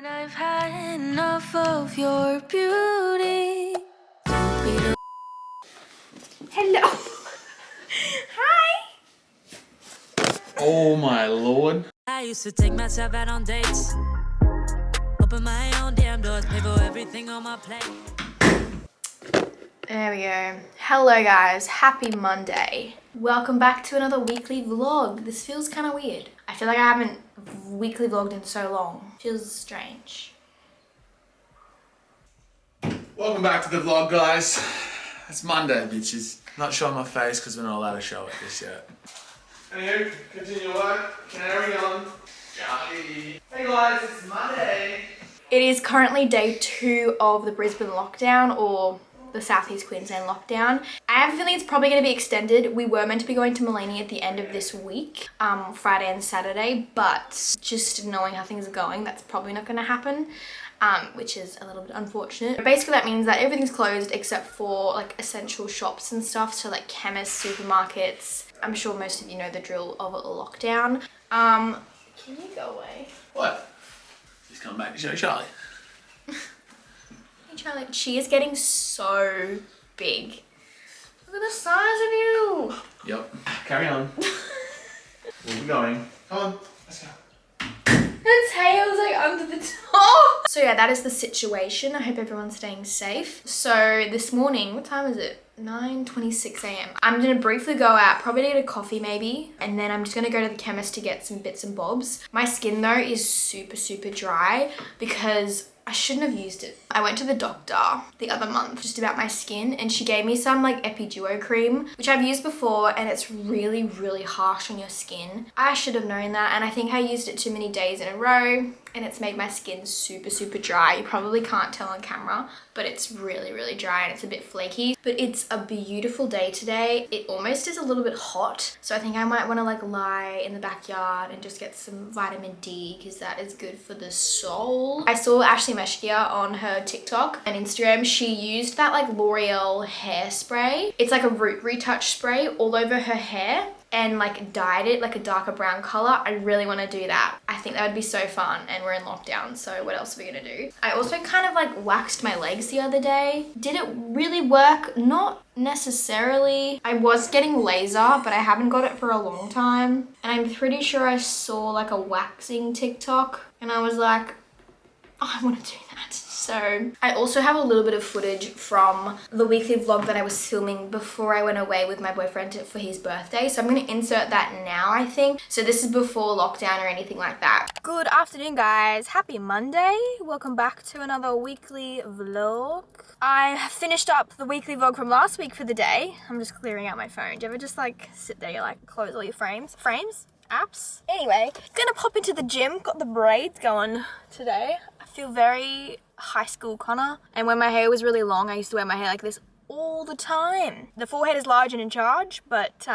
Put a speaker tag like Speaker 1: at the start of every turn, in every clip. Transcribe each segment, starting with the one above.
Speaker 1: When I've had enough of your beauty.
Speaker 2: Hello. Hi.
Speaker 3: Oh my lord.
Speaker 1: I used to take myself out on dates. Open my own damn doors, pay for everything on my plate.
Speaker 2: There we go. Hello guys, happy Monday. Welcome back to another weekly vlog. This feels kind of weird. I feel like I haven't weekly vlogged in so long. Feels strange.
Speaker 3: Welcome back to the vlog, guys. It's Monday, bitches. Not showing my face because we're not allowed to show it this yet. Anywho, continue on. Carry on. Hey guys, it's Monday.
Speaker 2: It is currently day 2 of the Brisbane lockdown, or the Southeast Queensland lockdown. I have a feeling it's probably going to be extended. We were meant to be going to Malini at the end of this week, Friday and Saturday, but just knowing how things are going, that's probably not going to happen, which is a little bit unfortunate. But basically that means that everything's closed except for like essential shops and stuff, so like chemists, supermarkets. I'm sure most of you know the drill of a lockdown. Can you go away?
Speaker 3: What? She's come back to show Charlie.
Speaker 2: Hey Charlie, she is getting so big. Look at the size of you.
Speaker 3: Yep. Carry on. Where are we going? Come on, let's go.
Speaker 2: Her tail's like under the top. So yeah, that is the situation. I hope everyone's staying safe. So this morning, what time is it? 9:26 a.m. I'm gonna briefly go out, probably get a coffee maybe, and then I'm just gonna go to the chemist to get some bits and bobs. My skin though is super dry because I shouldn't have used it. I went to the doctor the other month just about my skin, and she gave me some like Duo cream, which I've used before, and it's really harsh on your skin. I should have known that, and I think I used it too many days in a row, and it's made my skin super dry. You probably can't tell on camera, but it's really dry and it's a bit flaky. But it's a beautiful day today. It almost is a little bit hot, so I think I might want to like lie in the backyard and just get some vitamin D because that is good for the soul. I saw Ashley Meshkia on her TikTok and Instagram. She used that like L'Oreal hairspray. It's like a root retouch spray all over her hair and like dyed it like a darker brown color. I really want to do that. I think that would be so fun, and we're in lockdown, so what else are we gonna do? I also kind of like waxed my legs the other day. Did it really work? Not necessarily. I was getting laser, but I haven't got it for a long time, and I'm pretty sure I saw like a waxing TikTok and I was like, oh, I want to do that. So I also have a little bit of footage from the weekly vlog that I was filming before I went away with my boyfriend for his birthday. So I'm going to insert that now, I think. So this is before lockdown or anything like that. Good afternoon, guys. Happy Monday. Welcome back to another weekly vlog. I finished up the weekly vlog from last week for the day. I'm just clearing out my phone. Do you ever just like sit there, you like close all your frames? Apps? Anyway, gonna pop into the gym. Got the braids going today. I feel very high school Conagh, and when my hair was really long I used to wear my hair like this all the time. The forehead is large and in charge, but it's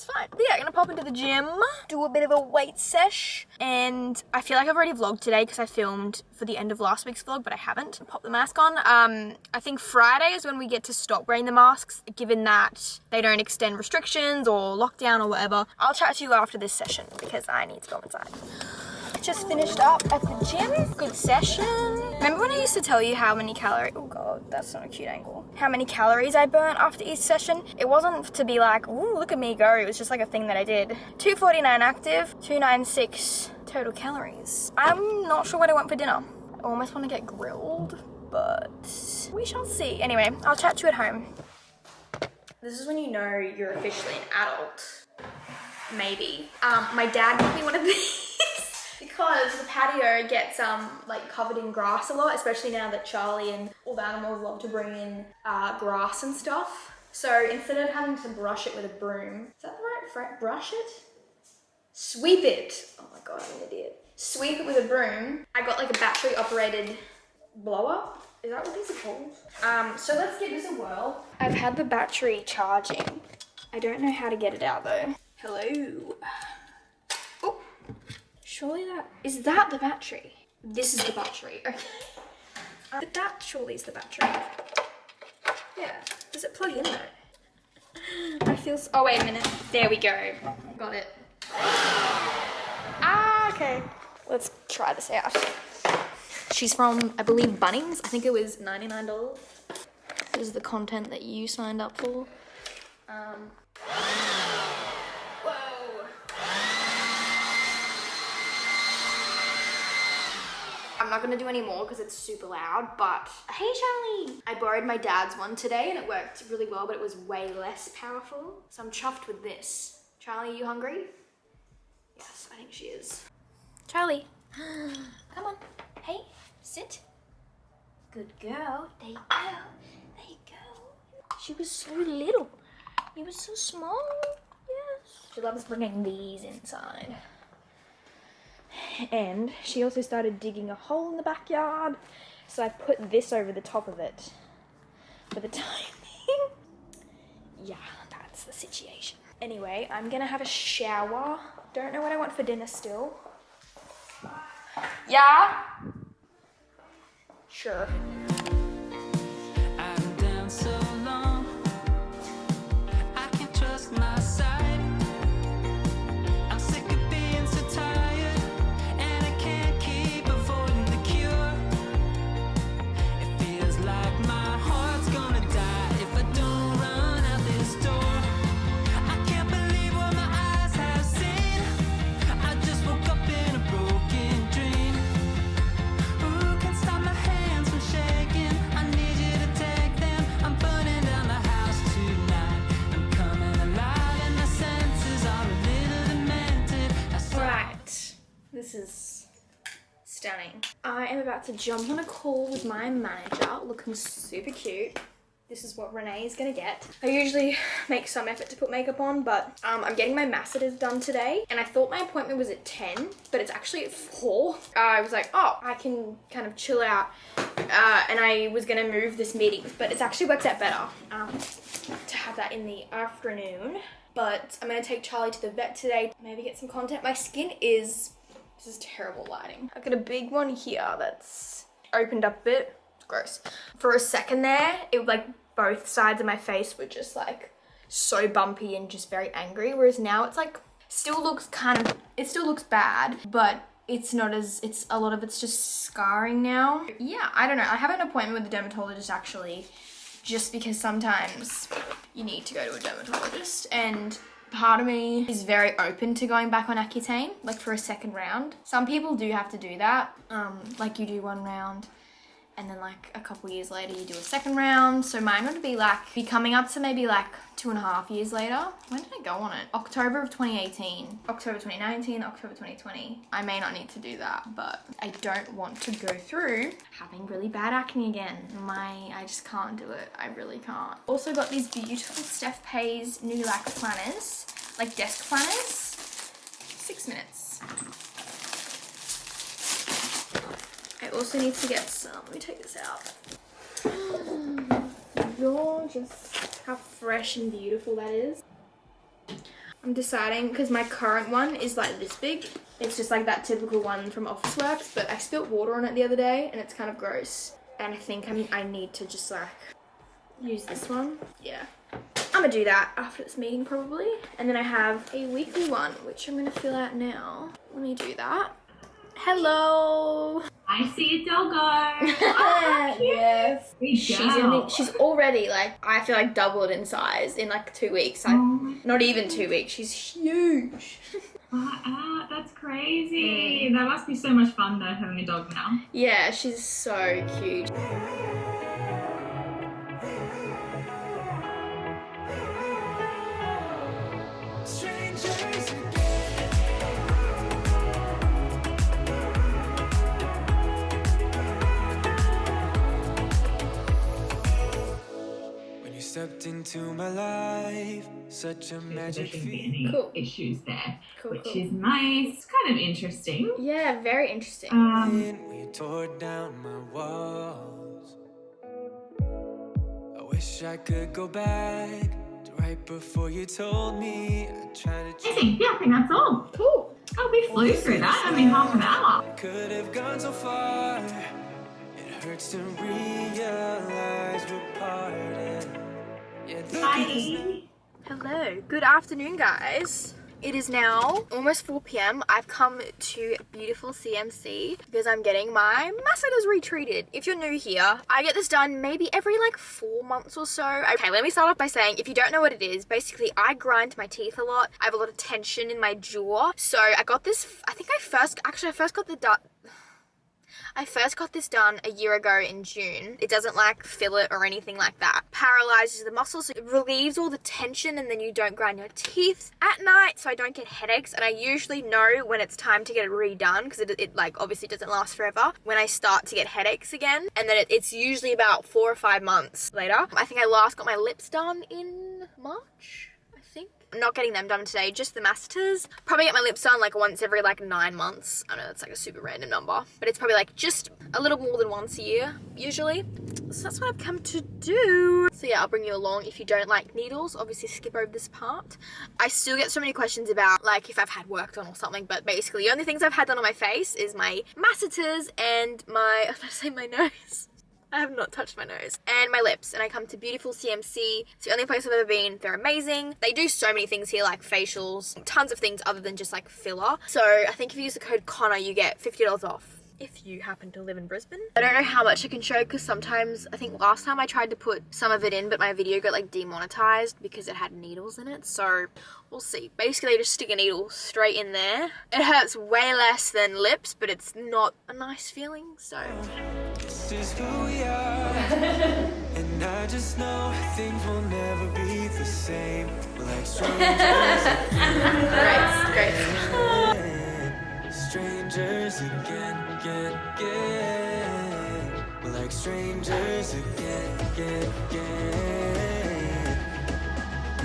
Speaker 2: fine. But yeah, gonna pop into the gym, do a bit of a weight sesh, and I feel like I've already vlogged today because I filmed for the end of last week's vlog, but I haven't. Pop the mask on. I think Friday is when we get to stop wearing the masks, given that they don't extend restrictions or lockdown or whatever. I'll chat to you after this session because I need to go inside. Just finished up at the gym. Good session. Remember when I used to tell you how many calories, oh god, that's not a cute angle, how many calories I burnt after each session? It wasn't to be like, ooh, look at me go. It was just like a thing that I did. 249 active, 296 total calories. I'm not sure what I want for dinner. I almost want to get grilled, but we shall see. Anyway, I'll chat to you at home. This is when you know you're officially an adult. Maybe. My dad got me one of these. Because the patio gets like covered in grass a lot, especially now that Charlie and all the animals love to bring in grass and stuff. So instead of having to brush it with a broom, is that the right phrase? Brush it? Sweep it. Oh my god, I'm an idiot. Sweep it with a broom. I got like a battery operated blower. Is that what these are called? So let's give this a whirl. I've had the battery charging. I don't know how to get it out though. Hello. Oh. Surely is that the battery? This is the battery, okay. But that surely is the battery. Yeah, does it plug in though? I feel oh wait a minute, there we go. Got it. Ah, okay. Let's try this out. She's from, I believe, Bunnings. I think it was $99. This is the content that you signed up for. Whoa. I'm not gonna do any more because it's super loud, but hey Charlie! I borrowed my dad's one today and it worked really well, but it was way less powerful. So I'm chuffed with this. Charlie, are you hungry? Yes, I think she is. Charlie, come on. Hey, sit. Good girl. There you go. There you go. She was so little. You were so small. Yes. She loves bringing these inside. And she also started digging a hole in the backyard. So I put this over the top of it for the time being. Yeah, that's the situation. Anyway, I'm gonna have a shower. Don't know what I want for dinner still. Yeah? Sure.
Speaker 1: I've been down so long, I can't trust my sight. I'm sick of being so tired, and I can't keep avoiding the cure. It feels like my heart's gonna die if I don't run out this door. I can't believe what my eyes have seen. I just woke up in a broken dream. Who can stop my hands from shaking? I need you to take them. I'm burning down the house tonight. I'm coming alive and my senses are a little demented.
Speaker 2: Right. This is stunning. I am about to jump on a call with my manager, looking super cute. This is what Renee is gonna get. I usually make some effort to put makeup on, but I'm getting my masseters done today, and I thought my appointment was at 10, but it's actually at 4. I was like, oh, I can kind of chill out, and I was gonna move this meeting, but it's actually worked out better to have that in the afternoon. But I'm gonna take Charlie to the vet today, maybe get some content. My skin is, this is terrible lighting. I've got a big one here that's opened up a bit. Gross. For a second there, it like both sides of my face were just like so bumpy and just very angry, whereas now it's like still looks kind of, it still looks bad, but it's not as, it's a lot of it's just scarring now. Yeah, I don't know. I have an appointment with the dermatologist actually, just because sometimes you need to go to a dermatologist, and part of me is very open to going back on Accutane, like for a second round. Some people do have to do that, like you do one round and then like a couple years later you do a second round. So mine would be coming up to maybe like 2.5 years later. When did I go on it? October of 2018, October 2019, October 2020. I may not need to do that, but I don't want to go through having really bad acne again. I just can't do it. I really can't. Also got these beautiful Steph Pay's new lax planners, like desk planners. 6 minutes. I also need to get some, let me take this out. Gorgeous. How fresh and beautiful that is. I'm deciding, because my current one is like this big. It's just like that typical one from Officeworks, but I spilt water on it the other day and it's kind of gross. And I think I need to just like use this one. Yeah. I'm gonna do that after this meeting probably. And then I have a weekly one, which I'm gonna fill out now. Let me do that. Hello.
Speaker 4: I see a doggo. Oh,
Speaker 2: yes.
Speaker 4: She's
Speaker 2: she's already like, I feel like doubled in size in like 2 weeks. Not even 2 weeks. She's huge.
Speaker 4: Wow, that's crazy. That must be so much fun though, having a dog now.
Speaker 2: Yeah, she's so cute.
Speaker 5: Stepped into my life, such a magic feeling.
Speaker 4: Cool. Issues there,
Speaker 2: Cool,
Speaker 4: which
Speaker 2: cool.
Speaker 4: is nice, kind of interesting.
Speaker 2: Yeah, very interesting.
Speaker 5: We tore down my walls. I wish I could go back to right before you told me. I tried to
Speaker 4: Amazing. Yeah, I think that's all.
Speaker 2: Cool.
Speaker 4: Oh, we flew through that, only half an hour.
Speaker 5: could have gone so far. It hurts to realize we're parted. Yeah,
Speaker 4: Bye.
Speaker 2: Hello. Good afternoon, guys. It is now almost 4 p.m. I've come to BeautyFullCMC because I'm getting my masseters retreated. If you're new here, I get this done maybe every like 4 months or so. Okay, let me start off by saying, if you don't know what it is, basically I grind my teeth a lot. I have a lot of tension in my jaw. So I got this, I first got this done a year ago in June. It doesn't like fill it or anything like that. Paralyzes the muscles, so it relieves all the tension, and then you don't grind your teeth at night, so I don't get headaches. And I usually know when it's time to get it redone, because it like obviously doesn't last forever, when I start to get headaches again. And then it's usually about 4 or 5 months later. I think I last got my lips done in March. I'm not getting them done today, just the masseters. Probably get my lips done like once every like 9 months. I know that's like a super random number, but it's probably like just a little more than once a year, usually. So that's what I've come to do. So yeah, I'll bring you along. If you don't like needles, obviously skip over this part. I still get so many questions about like if I've had work done or something, but basically the only things I've had done on my face is my masseters and my, I was about to say my nose. I have not touched my nose. And my lips. And I come to BeautyFullCMC. It's the only place I've ever been. They're amazing. They do so many things here, like facials, tons of things other than just like filler. So I think if you use the code Conagh, you get $50 off if you happen to live in Brisbane. I don't know how much I can show because sometimes, I think last time I tried to put some of it in, but my video got like demonetized because it had needles in it. So we'll see. Basically, just stick a needle straight in there. It hurts way less than lips, but it's not a nice feeling, so.
Speaker 5: This is who we are. And I just know things will never be the same. We're like strangers
Speaker 2: Great.
Speaker 5: strangers again. We're like strangers again.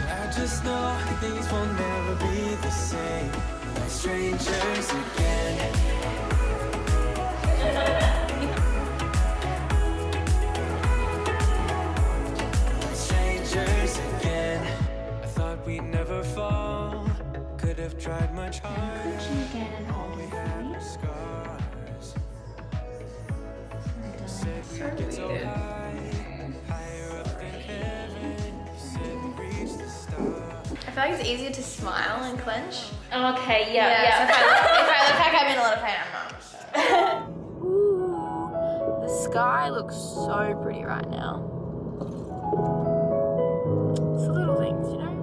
Speaker 5: I just know things will never be the same. We're like strangers again. I thought we'd never fall. Could have tried much harder. All we had were scars. Said we'd get so high, higher up than heaven. Said we'd reach the stars.
Speaker 2: I feel like it's easier to smile and clench.
Speaker 6: Okay, yeah.
Speaker 2: So if I look like I'm in a lot of pain, I'm not. Ooh, the sky looks so pretty right now. It's the little things, you know?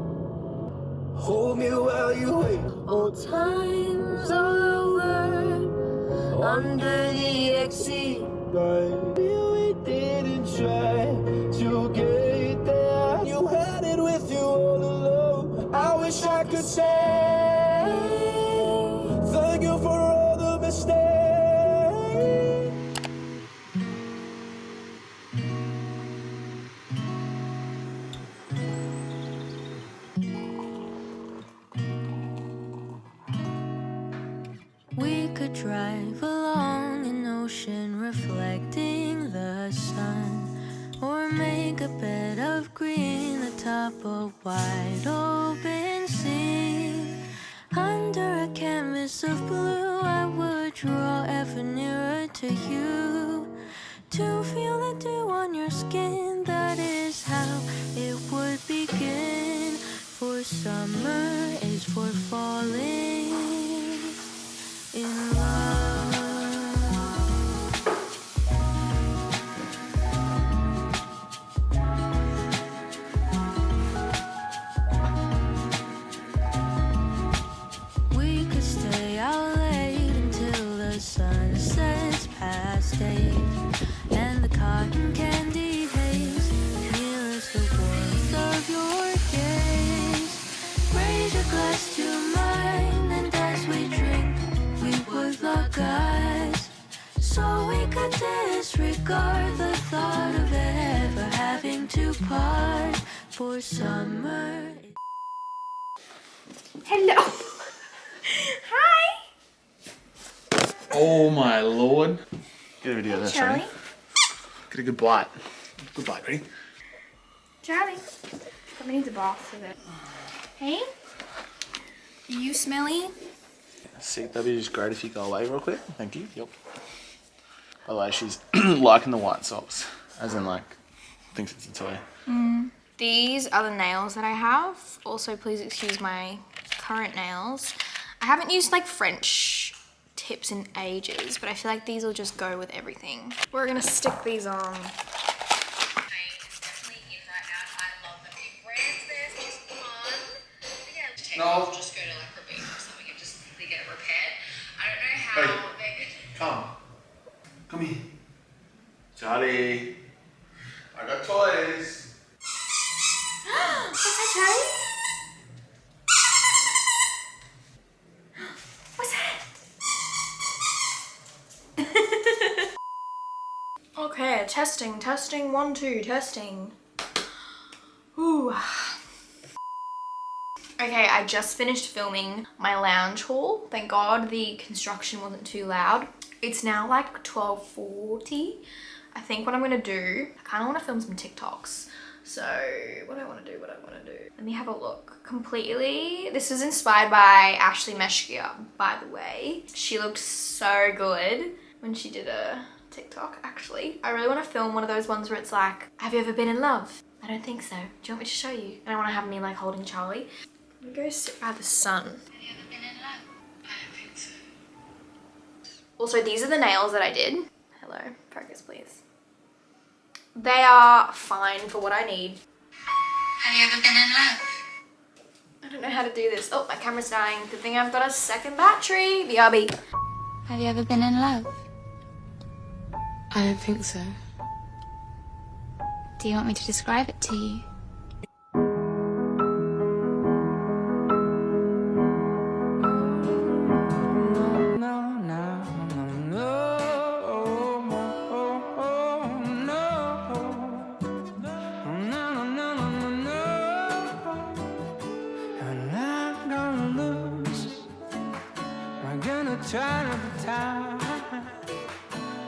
Speaker 5: Hold me while you wait.
Speaker 2: Old times all over, under the exit.
Speaker 5: Baby, we didn't try to get there. You had it with you all alone. I wish I could say thank you for all the mistakes.
Speaker 1: We could drive along an ocean reflecting the sun, or make a bed of green atop a wide open sea. Under a canvas of blue, I would draw ever nearer to you, to feel the dew on your skin. That is how it would begin. For summer is for falling in love. We could stay out late until the sun sets past 8, and the cotton candy haze mirrors the warmth of your gaze. Raise your glass to mine, and as we drink, we would lock eyes, so we could disregard the thought of ever having to part. For summer.
Speaker 2: Hello. Hi.
Speaker 3: Oh my lord. Get a video of that,
Speaker 2: Charlie.
Speaker 3: Shani. Get a good bite. Good bite, ready?
Speaker 2: Charlie. Probably needs a bath with it. Hey? Are you smelly?
Speaker 3: CW is great if you go away real quick. Thank you. Yep. By the way, she's liking the white socks. As in, like, thinks it's a toy.
Speaker 2: These are the nails that I have. Also, please excuse my current nails. I haven't used like French tips in ages, but I feel like these will just go with everything. We're gonna stick these on.
Speaker 3: No.
Speaker 2: Just go to like Rebecca or something and just they get it repaired. I don't know how they could.
Speaker 3: Come here. Charlie. I got toys.
Speaker 2: What's that, Charlie? What's that? Okay, testing, 1, 2, testing. Ooh. Okay, I just finished filming my lounge haul. Thank God the construction wasn't too loud. It's now like 12:40. I think what I'm gonna do, I kind of want to film some TikToks. So what do I want to do? Let me have a look. Completely, this was inspired by Ashley Meshkia, by the way. She looked so good when she did a TikTok, actually. I really want to film one of those ones where it's like, have you ever been in love? I don't think so. Do you want me to show you? And I want to have me like holding Charlie. I'm gonna go sit by the sun. Have you ever been in love? I don't think so. Also, these are the nails that I did. Hello, focus please. They are fine for what I need. Have you ever been in love? I don't know how to do this. Oh, my camera's dying. Good thing I've got a second battery. BRB.
Speaker 6: Have you ever been in love?
Speaker 7: I don't think so.
Speaker 6: Do you want me to describe it to you?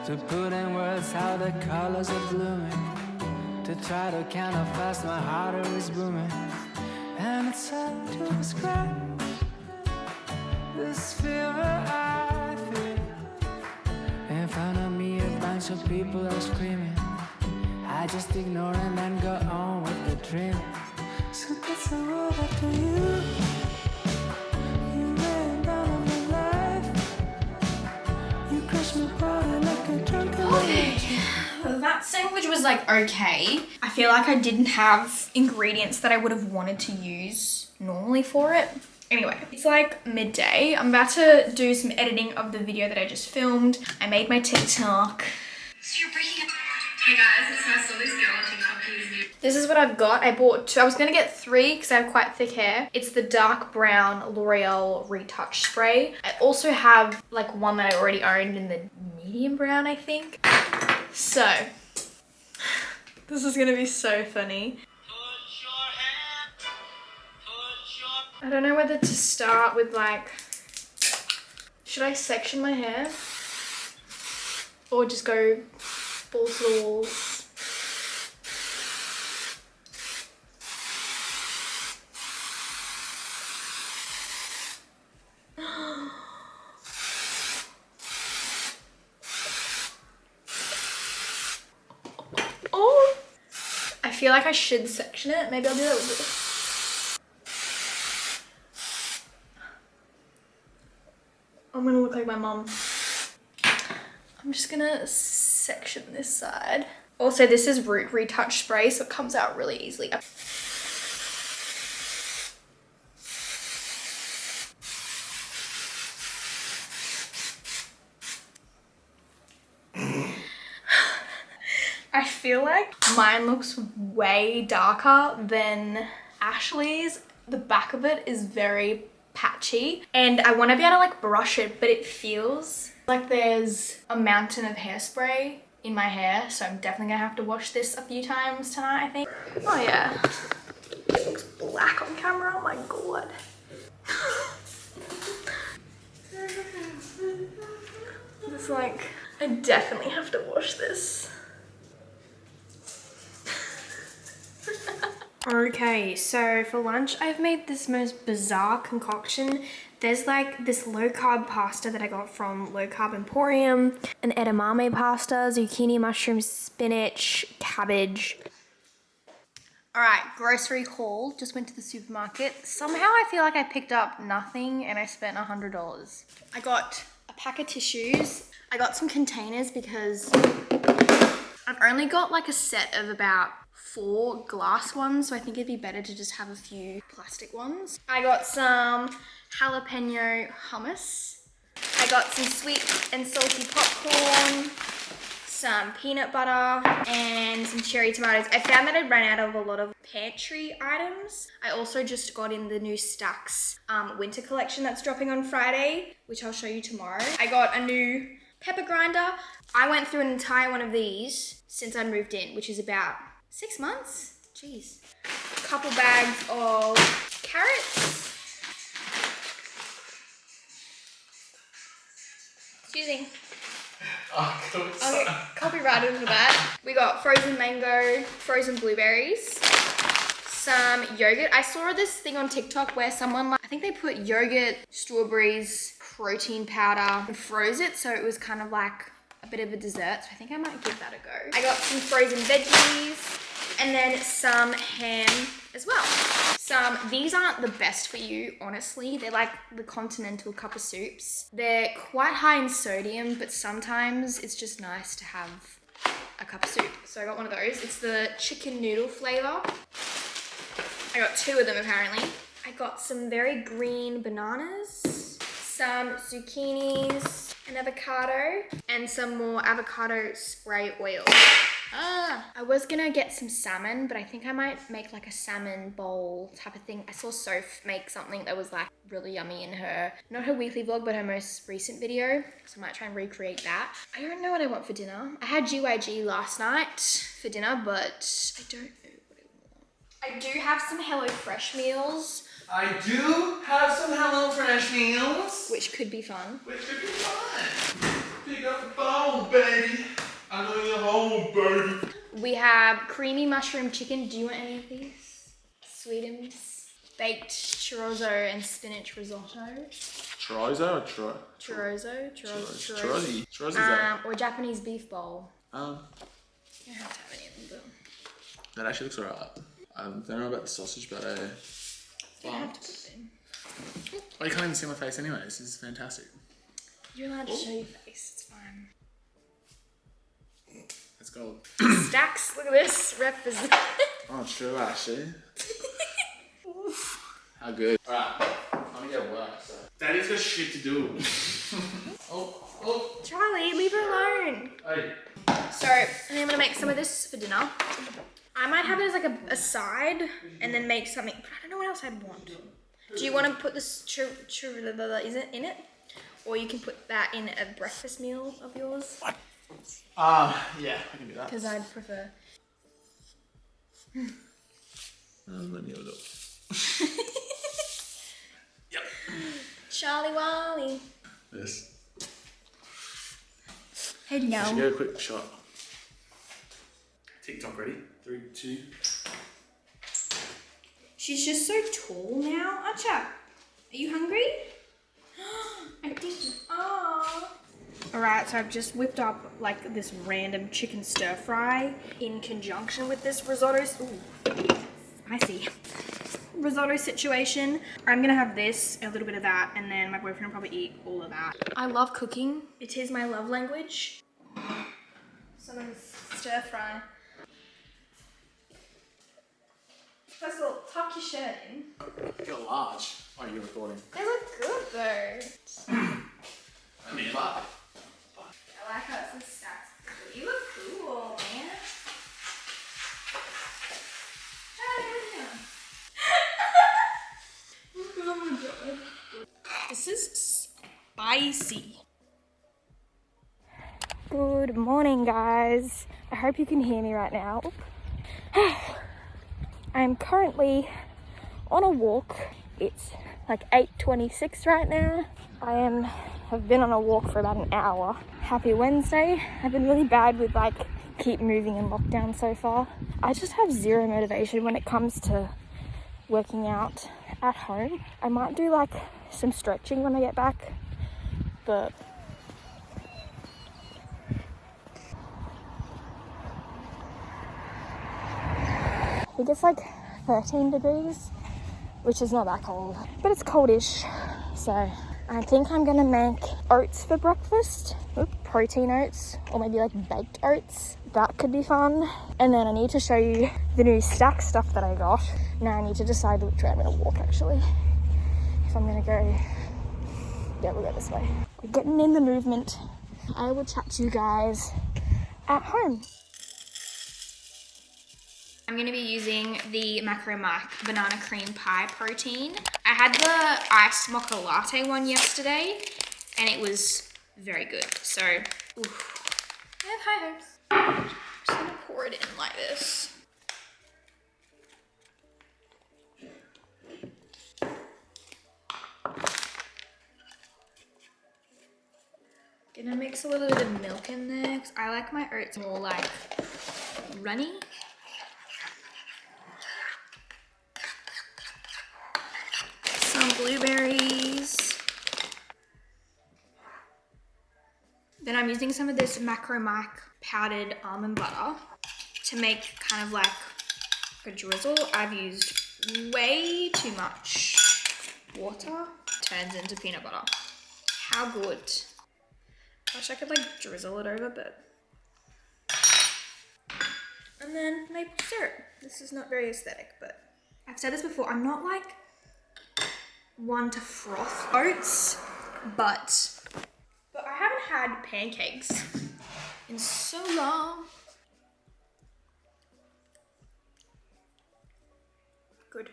Speaker 5: To put in words how the colors are blooming, to try to count how fast my heart is booming, and it's hard to describe this fever I feel. In front of me a bunch of people are screaming, I just ignore and then go on with the dream. So that's the world after you.
Speaker 2: Okay, that sandwich was like okay. I feel like I didn't have ingredients that I would have wanted to use normally for it. Anyway, it's like midday. I'm about to do some editing of the video that I just filmed. I made my TikTok. So you're breaking up. Hey guys, it's I saw this girl on TikTok who's new. This is what I've got. I bought 2. I was gonna get 3 because I have quite thick hair. It's the dark brown L'Oreal Retouch Spray. I also have like one that I already owned in the medium brown, I think. So, this is gonna be so funny. I don't know whether to start with like, should I section my hair? Or just go balls to the walls? Oh, I feel like I should section it. Maybe I'll do that with this. I'm gonna look like my mom. I'm just gonna section this side. Also, this is Root Retouch Spray, so it comes out really easily. I feel like mine looks way darker than Ashley's. The back of it is very patchy and I want to be able to like brush it, but it feels like there's a mountain of hairspray in my hair, so I'm definitely gonna have to wash this a few times tonight, I think. Oh yeah, it looks black on camera. Oh my god. It's like, I definitely have to wash this. Okay, so for lunch I've made this most bizarre concoction. There's like this low carb pasta that I got from Low Carb Emporium, an edamame pasta, zucchini, mushroom, spinach, cabbage. All right, grocery haul. Just went to the supermarket. Somehow I feel like I picked up nothing and I spent $100. I got a pack of tissues. I got some containers because I've only got like a set of about 4 glass ones, so I think it'd be better to just have a few plastic ones. I got some jalapeno hummus. I got some sweet and salty popcorn, some peanut butter, and some cherry tomatoes. I found that I'd run out of a lot of pantry items. I also just got in the new STAX winter collection that's dropping on Friday, which I'll show you tomorrow. I got a new pepper grinder. I went through an entire one of these since I moved in, which is about 6 months. Jeez. A couple bags of carrots. Excuse me.
Speaker 3: Oh, God.
Speaker 2: Okay, copyrighted for that. We got frozen mango, frozen blueberries, some yogurt. I saw this thing on TikTok where someone, I think they put yogurt, strawberries, protein powder, and froze it, so it was kind of like a bit of a dessert. So I think I might give that a go. I got some frozen veggies and then some ham as well. These aren't the best for you, honestly. They're like the continental cup of soups. They're quite high in sodium, but sometimes it's just nice to have a cup of soup. So I got one of those. It's the chicken noodle flavor. I got 2 of them apparently. I got some very green bananas, some zucchinis, an avocado, and some more avocado spray oil. I was gonna get some salmon, but I think I might make like a salmon bowl type of thing. I saw Soph make something that was like really yummy in her, not her weekly vlog, but her most recent video. So I might try and recreate that. I don't know what I want for dinner. I had GYG last night for dinner, but I don't know what I want. I do have some HelloFresh meals.
Speaker 3: I do have some HelloFresh meals.
Speaker 2: Which could be fun.
Speaker 3: Which could be fun. Pick up the phone, baby. I know you're home, baby.
Speaker 2: We have creamy mushroom chicken. Do you want any of these? Sweetums. Baked chorizo and spinach risotto.
Speaker 3: Chorizo or
Speaker 2: Chorizo.
Speaker 3: Chorizo.
Speaker 2: Or Japanese beef bowl.
Speaker 3: You
Speaker 2: don't have to have any of them, but
Speaker 3: that actually looks alright. I don't know about the sausage, but
Speaker 2: you don't have to put them.
Speaker 3: Oh, you can't even see my face anyway. This is fantastic.
Speaker 2: You're allowed to show your face. It's fine.
Speaker 3: Let's go.
Speaker 2: STAX. Look at this. Represent.
Speaker 3: Oh, true, actually. How good. Alright, I'm gonna get work, so. Daddy's got shit to do. Oh.
Speaker 2: Charlie, leave her alone.
Speaker 3: Hey.
Speaker 2: So, and then I'm gonna make some of this for dinner. I might have it as like a side and then make something, but I don't know what else I'd want. Do you want to put this is it in it? Or you can put that in a breakfast meal of yours?
Speaker 3: Yeah, I can do that.
Speaker 2: Because I'd prefer.
Speaker 3: Let me have a look. Yep.
Speaker 2: Charlie Wally.
Speaker 3: Yes.
Speaker 2: Hey, no.
Speaker 3: Should get a quick shot. TikTok ready? 3, 2.
Speaker 2: She's just so tall now. Acha, are you hungry? I did. Oh. Alright, so I've just whipped up like this random chicken stir fry in conjunction with this risotto. Ooh, spicy. Risotto situation. I'm gonna have this, a little bit of that, and then my boyfriend will probably eat all of that. I love cooking. It is my love language. Some of this stir fry. First of all, tuck your shirt in.
Speaker 3: You're large. Oh, you're recording.
Speaker 2: They look good though.
Speaker 3: I mean, like.
Speaker 2: I like how it's a STAX. You look cool, man. Oh my god. This is spicy. Good morning, guys. I hope you can hear me right now. I'm currently on a walk. It's like 8:26 right now. Have been on a walk for about an hour. Happy Wednesday. I've been really bad with like keep moving in lockdown so far. I just have zero motivation when it comes to working out at home. I might do like some stretching when I get back, but think it's like 13 degrees, which is not that cold, but it's coldish. So I think I'm gonna make oats for breakfast. Protein oats, or maybe like baked oats. That could be fun. And then I need to show you the new STAX stuff that I got. Now I need to decide which way I'm gonna walk actually. If I'm gonna go, yeah, we'll go this way. We're getting in the movement. I will chat to you guys at home. I'm gonna be using the Macro Mac banana cream pie protein. I had the iced mocha latte one yesterday and it was very good. So, oof. I have high hopes. I'm just gonna pour it in like this. Gonna mix a little bit of milk in there because I like my oats more like runny. Some blueberries. Then I'm using some of this Macro Mac powdered almond butter to make kind of like a drizzle. I've used way too much water. Turns into peanut butter. How good. I wish I could like drizzle it over, but. And then maple syrup. This is not very aesthetic, but I've said this before, I'm not like one to froth oats, but I haven't had pancakes in so long. Good.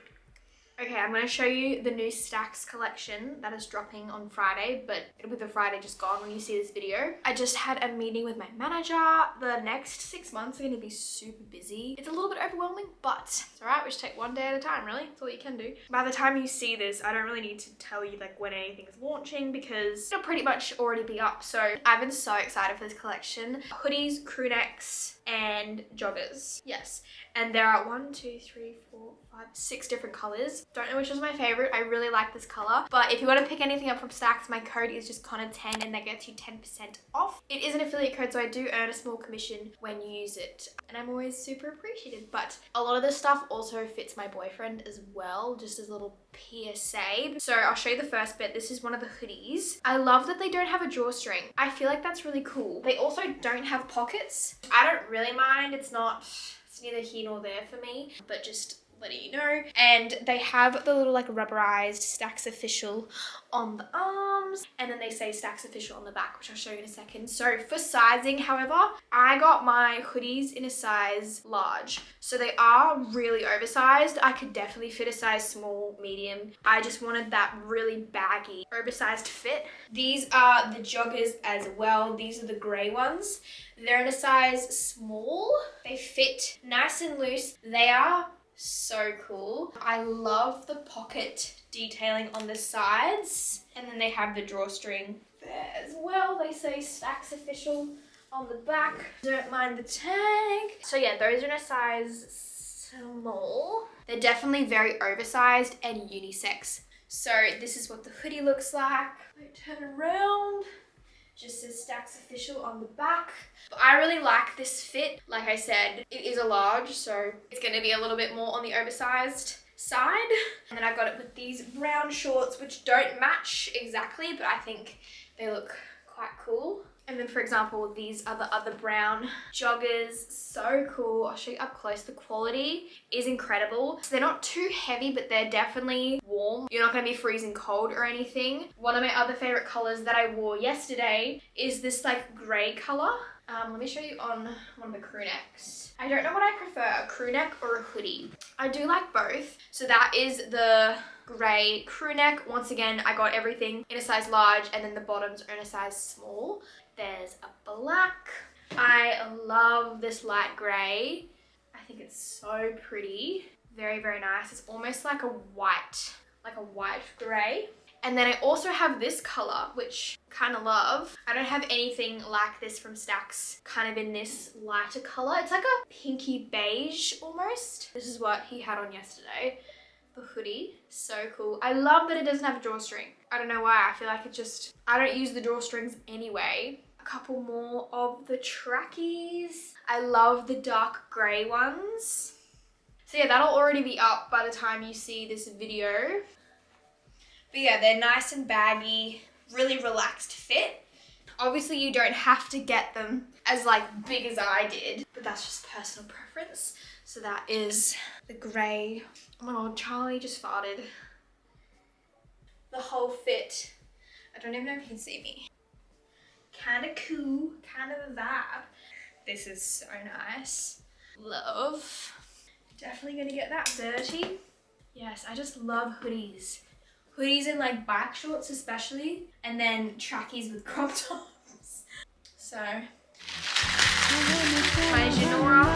Speaker 2: Okay, I'm going to show you the new STAX collection that is dropping on Friday, but it'll be the Friday just gone when you see this video. I just had a meeting with my manager. The next 6 months are going to be super busy. It's a little bit overwhelming, but it's alright. We just take one day at a time, really. That's all you can do. By the time you see this, I don't really need to tell you like when anything is launching because it'll pretty much already be up. So I've been so excited for this collection. Hoodies, crew necks, and joggers. Yes. And there are 1, 2, 3, 4, 5, 6 different colors. Don't know which was my favorite. I really like this color. But if you want to pick anything up from STAX, my code is just Conagh10 and that gets you 10% off. It is an affiliate code, so I do earn a small commission when you use it. And I'm always super appreciative. But a lot of this stuff also fits my boyfriend as well, just as a little PSA. So I'll show you the first bit. This is one of the hoodies. I love that they don't have a drawstring. I feel like that's really cool. They also don't have pockets. I don't really mind. It's neither here nor there for me, but just letting you know. And they have the little like rubberized STAX official on the arms, and then they say STAX official on the back, which I'll show you in a second. So for sizing, however, I got my hoodies in a size large, so they are really oversized. I could definitely fit a size small, medium. I just wanted that really baggy, oversized fit. These are the joggers as well. These are the gray ones. They're in a size small. They fit nice and loose. They are so cool. I love the pocket detailing on the sides, and then they have the drawstring there as well. They say STAX official on the back. Don't mind the tag. So yeah, those are in a size small. They're definitely very oversized and unisex. So this is what the hoodie looks like. I turn around. Just says STAX official on the back. But I really like this fit. Like I said, it is a large, so it's going to be a little bit more on the oversized side. And then I got it with these brown shorts, which don't match exactly, but I think they look quite cool. And then, for example, these are the other brown joggers. So cool. I'll show you up close. The quality is incredible. So they're not too heavy, but they're definitely warm. You're not going to be freezing cold or anything. One of my other favorite colors that I wore yesterday is this like gray color. Let me show you on one of the crew necks. I don't know what I prefer, a crew neck or a hoodie. I do like both. So that is the gray crew neck. Once again, I got everything in a size large, and then the bottoms are in a size small. There's a black. I love this light gray. I think it's so pretty. Very, very nice. It's almost like a white gray. And then I also have this color, which I kind of love. I don't have anything like this from STAX, kind of in this lighter color. It's like a pinky beige almost. This is what he had on yesterday. The hoodie, so cool. I love that it doesn't have a drawstring. I don't know why. I feel like it just, I don't use the drawstrings anyway. A couple more of the trackies. I love the dark gray ones. So yeah, that'll already be up by the time you see this video. But yeah, they're nice and baggy, really relaxed fit. Obviously you don't have to get them as like big as I did, but that's just personal preference. So that is the grey. Oh my god, Charlie just farted. The whole fit. I don't even know if you can see me. Kind of cool, kind of a vibe. This is so nice. Love. Definitely gonna get that dirty. Yes, I just love hoodies. Hoodies and like bike shorts especially, and then trackies with crop tops. So, my JEUNEORA.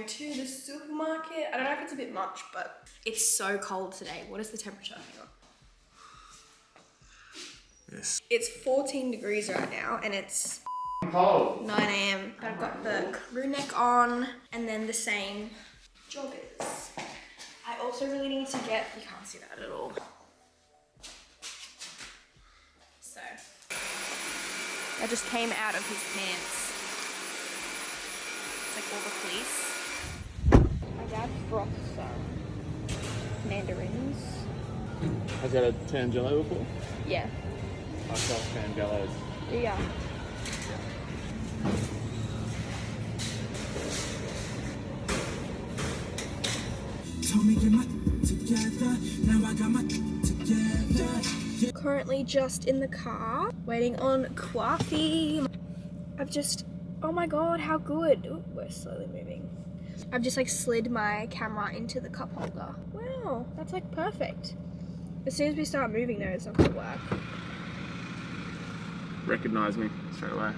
Speaker 2: To the supermarket. I don't know if it's a bit much, but it's so cold today. What is the temperature? Hang on.
Speaker 3: Yes.
Speaker 2: It's 14 degrees right now and it's
Speaker 3: Cold.
Speaker 2: 9 AM. But I've got the crew neck on and then the same joggers. I also really need to get, you can't see that at all. So, that just came out of his pants. It's like all the fleece. My dad froths mandarins.
Speaker 8: Has that a Tangelo before?
Speaker 2: Yeah.
Speaker 8: I sell Tangelos.
Speaker 2: Yeah. Currently just in the car, waiting on coffee. Oh my god, how good. Ooh, we're slowly moving. I've just like slid my camera into the cup holder. Wow, that's like perfect. As soon as we start moving though, it's not gonna work.
Speaker 8: Recognise me straight away.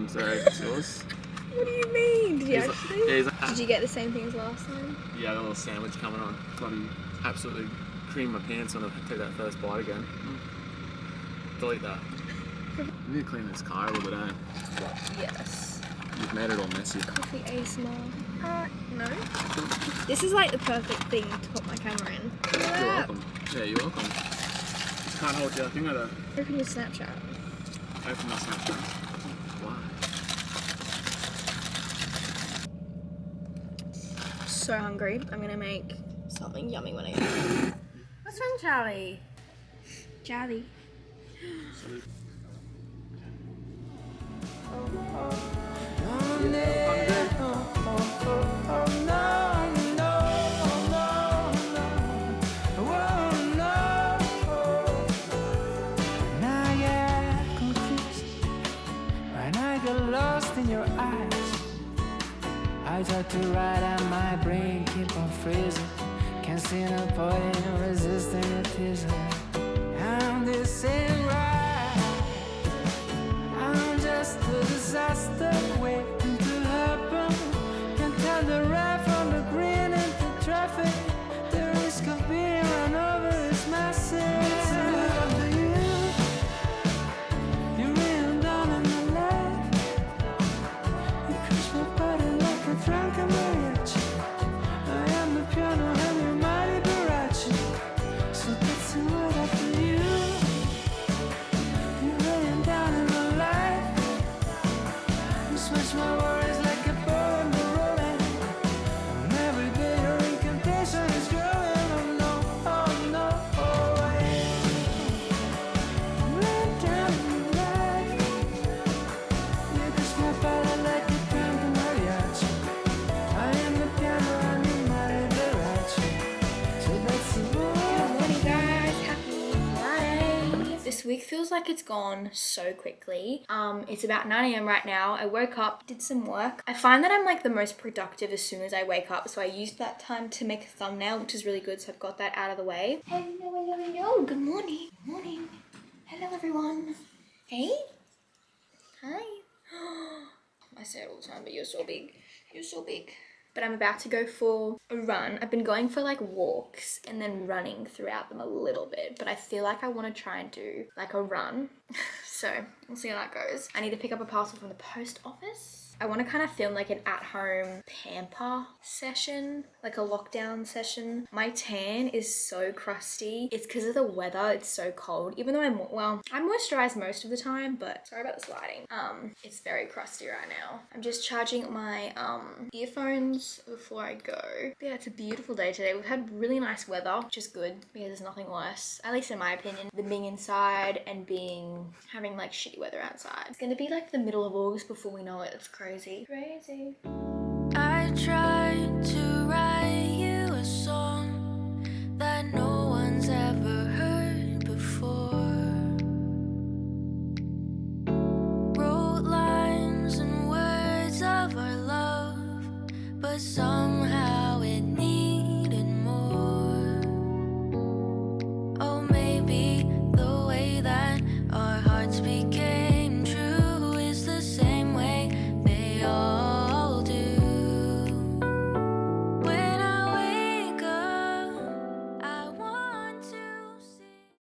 Speaker 8: Sorry, it's yours.
Speaker 2: What do you mean? Did you
Speaker 8: He's
Speaker 2: actually?
Speaker 8: like, yeah, he's like,
Speaker 2: Did you get the same thing as last time?
Speaker 8: yeah, I got a little sandwich coming on. Bloody absolutely cream my pants when I take that first bite again. Delete that. We need to clean this car a little bit, eh?
Speaker 2: Yes.
Speaker 8: You've made it all messy.
Speaker 2: Coffee ASMR. No. This is like the perfect thing to put my camera in.
Speaker 8: You're welcome. Yeah, you're welcome. Just can't hold your thing at a...
Speaker 2: Open your Snapchat.
Speaker 8: Open my Snapchat. Why?
Speaker 2: So hungry. I'm gonna make something yummy when I get home. What's wrong, Charlie? Charlie.
Speaker 5: I try to write out my brain, keep on freezing. Can't see no point in resisting your teasing. I'm this ain't right. I'm just a disaster waiting to happen. Can't tell the red from the green into traffic. The risk of being run over is massive.
Speaker 2: This week feels like it's gone so quickly. It's about 9 AM right now. I woke up, did some work. I find that I'm like the most productive as soon as I wake up, so I used that time to make a thumbnail, which is really good, so I've got that out of the way. Hello, good morning. Good morning. Hello, everyone. Hey. Hi. I say it all the time, but you're so big. You're so big. But I'm about to go for a run. I've been going for like walks and then running throughout them a little bit, but I feel like I want to try and do like a run. So we'll see how that goes. I need to pick up a parcel from the post office. I want to kind of film like an at-home pamper session, like a lockdown session. My tan is so crusty. It's because of the weather. It's so cold. Even though I'm moisturized most of the time, but sorry about this lighting. It's very crusty right now. I'm just charging my earphones before I go. But yeah, it's a beautiful day today. We've had really nice weather, which is good because there's nothing worse, at least in my opinion, than being inside and having like shitty weather outside. It's gonna be like the middle of August before we know it. It's crazy. Crazy.
Speaker 1: I try